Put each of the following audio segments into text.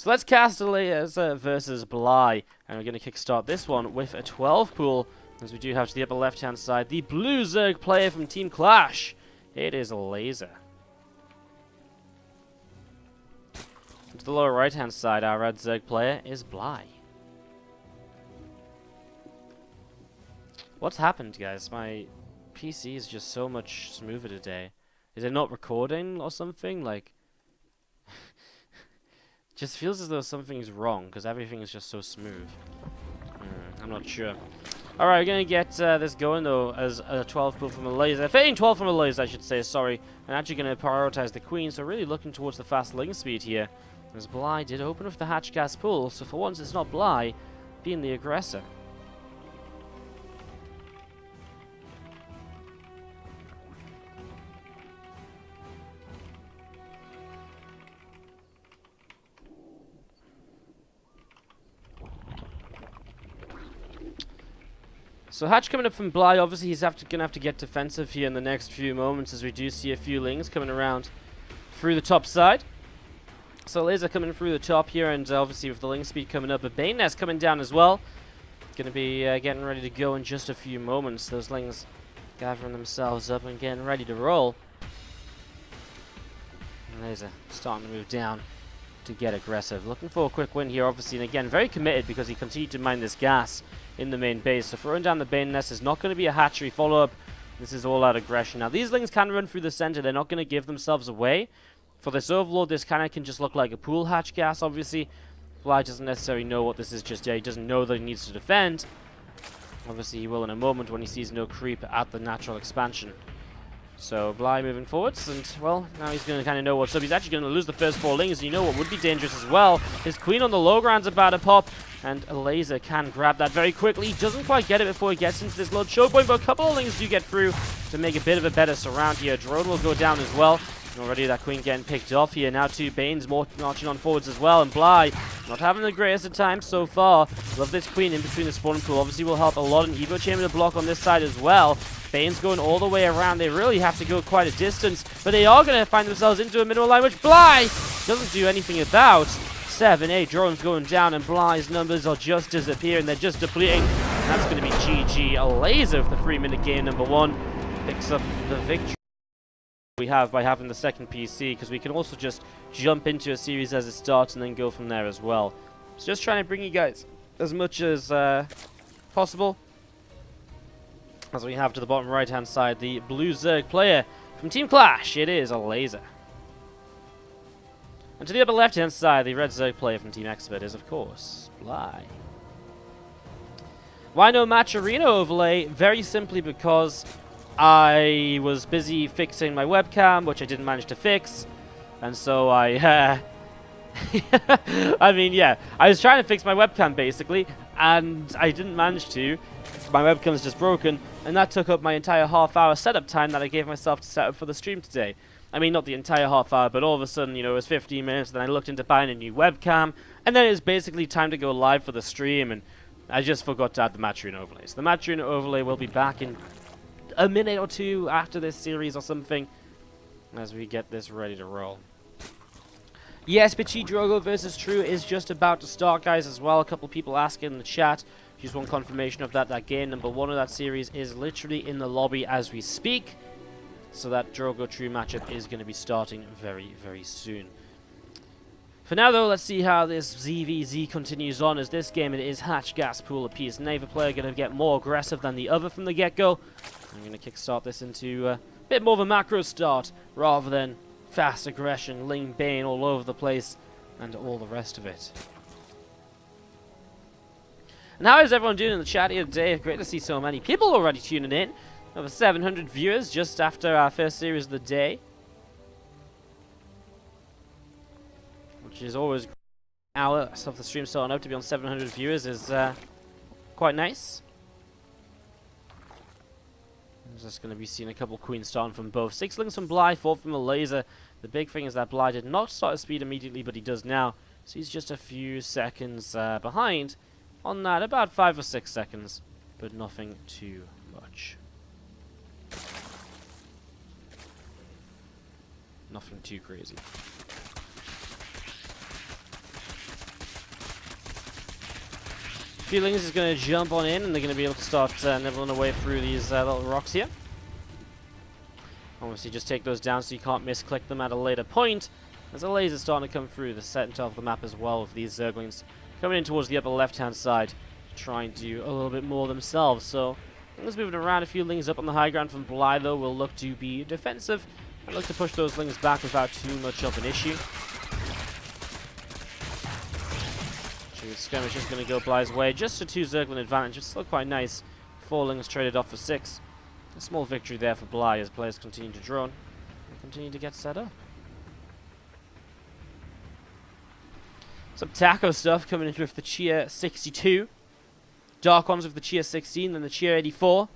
So let's cast Elazer versus Bly, and we're going to kickstart this one with a 12 pool, as we do have to the upper left-hand side the blue Zerg player from Team Clash. It is Elazer. And to the lower right-hand side, our red Zerg player is Bly. What's happened, guys? My PC is just so much smoother today. Is it not recording or something? Like, just feels as though something's wrong because everything is just so smooth. I'm not sure. Alright, we're going to get this going though as a 12 pool from Elazer. Fading 12 from Elazer, I should say, sorry. I'm actually going to prioritize the Queen, so really looking towards the fast link speed here. As Bly did open with the hatch gas pool, so for once it's not Bly being the aggressor. So hatch coming up from Bly, obviously he's going to have to get defensive here in the next few moments as we do see a few lings coming around through the top side. So Elazer coming through the top here, and obviously with the ling speed coming up, a Bane Nest coming down as well. Going to be getting ready to go in just a few moments. Those lings gathering themselves up and getting ready to roll. Elazer starting to move down to get aggressive. Looking for a quick win here, obviously, and again, very committed because he continued to mine this gas in the main base. So throwing down the Bane Nest is not going to be a hatchery follow-up. This is all out aggression. Now, these lings can run through the center. They're not going to give themselves away. For this Overlord, this kind of can just look like a pool hatch gas, obviously. Bly doesn't necessarily know what this is just yet. He doesn't know that he needs to defend. Obviously, he will in a moment when he sees no creep at the natural expansion. So Bly moving forwards, and well, now he's going to kind of know what's up. He's actually going to lose the first 4 lings, and you know what would be dangerous as well. His Queen on the low ground's about to pop, and Elazer can grab that very quickly. He doesn't quite get it before he gets into this low choke point, but a couple of lings do get through to make a bit of a better surround here. Drone will go down as well. And already that Queen getting picked off here. Now 2 Banes marching on forwards as well, and Bly not having the greatest of times so far. Love this Queen in between the spawn pool. Obviously will help a lot, and Evo Chamber to block on this side as well. Bane's going all the way around. They really have to go quite a distance, but they are going to find themselves into a middle line, which Bly doesn't do anything about. 7, 8 drones going down, and Bly's numbers are just disappearing. They're just depleting. And that's going to be GG. Elazer for the 3-minute game number 1 picks up the victory we have by having the second PC, because we can also just jump into a series as it starts and then go from there as well. So just trying to bring you guys as much as possible. As we have to the bottom right hand side, the blue Zerg player from Team Clash, it is Elazer. And to the upper left hand side, the red Zerg player from Team Expert is of course Bly. Why no match arena overlay? Very simply because I was busy fixing my webcam, which I didn't manage to fix, and so I I mean, yeah, I was trying to fix my webcam basically, and I didn't manage to. My webcam's just broken, and that took up my entire half-hour setup time that I gave myself to set up for the stream today. I mean, not the entire half hour, but all of a sudden, you know, it was 15 minutes, then I looked into buying a new webcam, and then it was basically time to go live for the stream, and I just forgot to add the match arena overlay. So the match arena overlay will be back in a minute or 2 after this series or something, as we get this ready to roll. Yes, Bitchy Drogo versus True is just about to start, guys, as well. A couple people asking in the chat. Just one confirmation of that. That game number 1 of that series is literally in the lobby as we speak. So that Drogo True matchup is going to be starting very, very soon. For now, though, let's see how this ZvZ continues on. As this game, it is hatch, gas, pool apiece. Neither player going to get more aggressive than the other from the get-go. I'm going to kickstart this into a bit more of a macro start rather than fast aggression, Ling Bane all over the place, and all the rest of it. And how is everyone doing in the chat here today? Great to see so many people already tuning in. Over 700 viewers just after our first series of the day, which is always hour of the stream starting out to be on 700 viewers is quite nice. I'm just going to be seeing a couple queens starting from both. 6 lings from Bly, 4 from Elazer. The big thing is that Bly did not start his speed immediately, but he does now. So he's just a few seconds behind on that, about 5 or 6 seconds, but nothing too much. Nothing too crazy. Feelings is going to jump on in, and they're going to be able to start nibbling away through these little rocks here. Obviously, just take those down so you can't misclick them at a later point. There's a laser starting to come through the center of the map as well, with these Zerglings coming in towards the upper left-hand side, trying to do a little bit more themselves. So, things moving around. A few Lings up on the high ground from Bly, though, will look to be defensive and look to push those Lings back without too much of an issue. Skirmish is going to go Bly's way. Just a 2 Zerglin advantage. It's still quite nice. 4 Lings traded off for 6. A small victory there for Bly as players continue to drone and continue to get set up. Some taco stuff coming in with the Cheer 62. Dark ones with the Cheer 16 and the Cheer 84.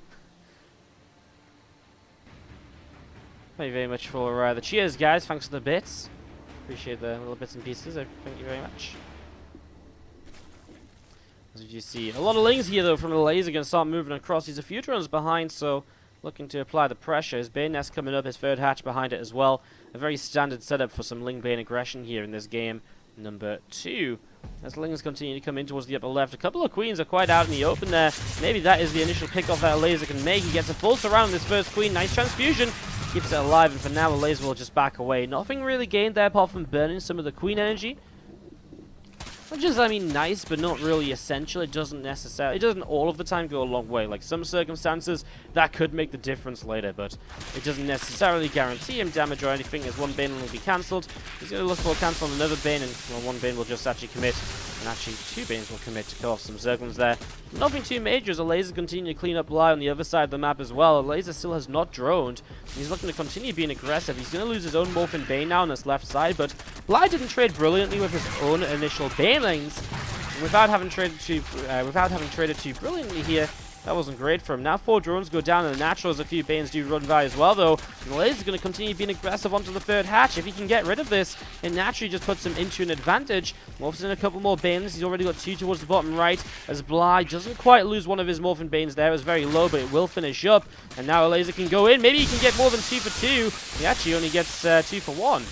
Thank you very much for the cheers, guys. Thanks for the bits. Appreciate the little bits and pieces. Thank you very much. As you see, a lot of Lings here, though, from the Elazer going to start moving across. He's a few drones behind, so looking to apply the pressure. His Bane Nest coming up, his third hatch behind it as well. A very standard setup for some Ling Bane aggression here in this game number 2. As Lings continue to come in towards the upper left, a couple of Queens are quite out in the open there. Maybe that is the initial pickoff that Elazer can make. He gets a full surround on this first Queen. Nice transfusion. Keeps it alive, and for now, Elazer will just back away. Nothing really gained there apart from burning some of the Queen energy. Which is, I mean, nice, but not really essential. It doesn't all of the time go a long way. Like, some circumstances, that could make the difference later, but it doesn't necessarily guarantee him damage or anything, as one Bane will be cancelled. He's going to look for a cancel on another Bane, and well, one Bane will just actually commit, and actually 2 Banes will commit to kill off some Zerglings there. Nothing too major, as Elazer continue to clean up Bly on the other side of the map as well. Elazer still has not droned. He's looking to continue being aggressive. He's going to lose his own Morphin Bane now on this left side, but Bly didn't trade brilliantly with his own initial Banelings. Without having traded too brilliantly here, that wasn't great for him. Now 4 drones go down in the natural, as a few Banes do run by as well, though. And Elazer is going to continue being aggressive onto the third hatch. If he can get rid of this, it naturally just puts him into an advantage. Morphs in a couple more Banes. He's already got 2 towards the bottom right, as Bly doesn't quite lose one of his Morphin Banes there. It was very low, but it will finish up. And now Elazer can go in. Maybe he can get more than 2 for 2. He actually only gets 2 for 1.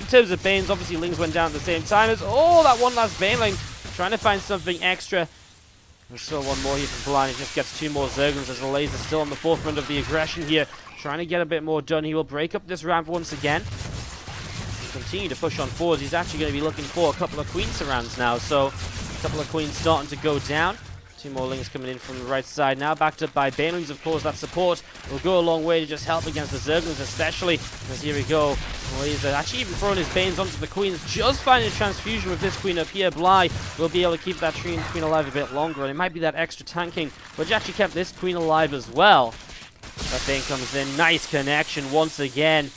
In terms of Banes, obviously Lings went down at the same time as, oh, that one last Baneling. Trying to find something extra. There's still one more here from Bly. He just gets 2 more Zerglings as Elazer still on the forefront of the aggression here. Trying to get a bit more done. He will break up this ramp once again. He'll continue to push on forwards. He's actually going to be looking for a couple of Queen surrounds now. So a couple of Queens starting to go down. 2 more Lings coming in from the right side now, backed up by Banelings, of course. That support will go a long way to just help against the Zerglings, especially as here we go. Elazer actually even throwing his Banes onto the Queens, just finding a transfusion with this Queen up here. Bly will be able to keep that Queen alive a bit longer, and it might be that extra tanking, which actually kept this Queen alive as well. That Bane comes in, nice connection once again.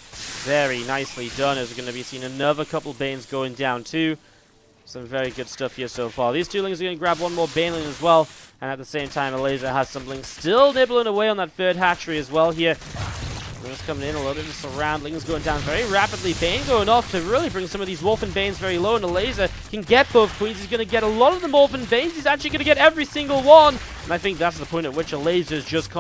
Very nicely done, as we're going to be seeing another couple Banes going down too. Some very good stuff here so far. These 2 Lings are going to grab one more Baneling as well. And at the same time, Elazer has some Lings still nibbling away on that third hatchery as well here. Lings coming in, a little bit of a surround. Lings going down very rapidly. Bane going off to really bring some of these Morphin Banes very low. And Elazer can get both Queens. He's going to get a lot of the Morphin Banes. He's actually going to get every single one. And I think that's the point at which Elazer's just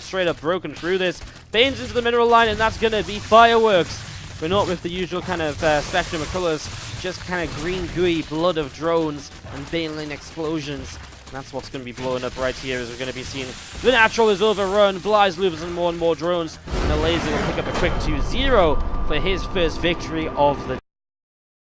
straight up broken through this. Banes into the mineral line, and that's going to be fireworks. But not with the usual kind of spectrum of colors. Just kind of green, gooey blood of drones and Baneling explosions. And that's what's going to be blowing up right here, as we're going to be seeing the natural is overrun. Bly's losing more and more drones. And Elazer will pick up a quick 2-0 for his first victory of the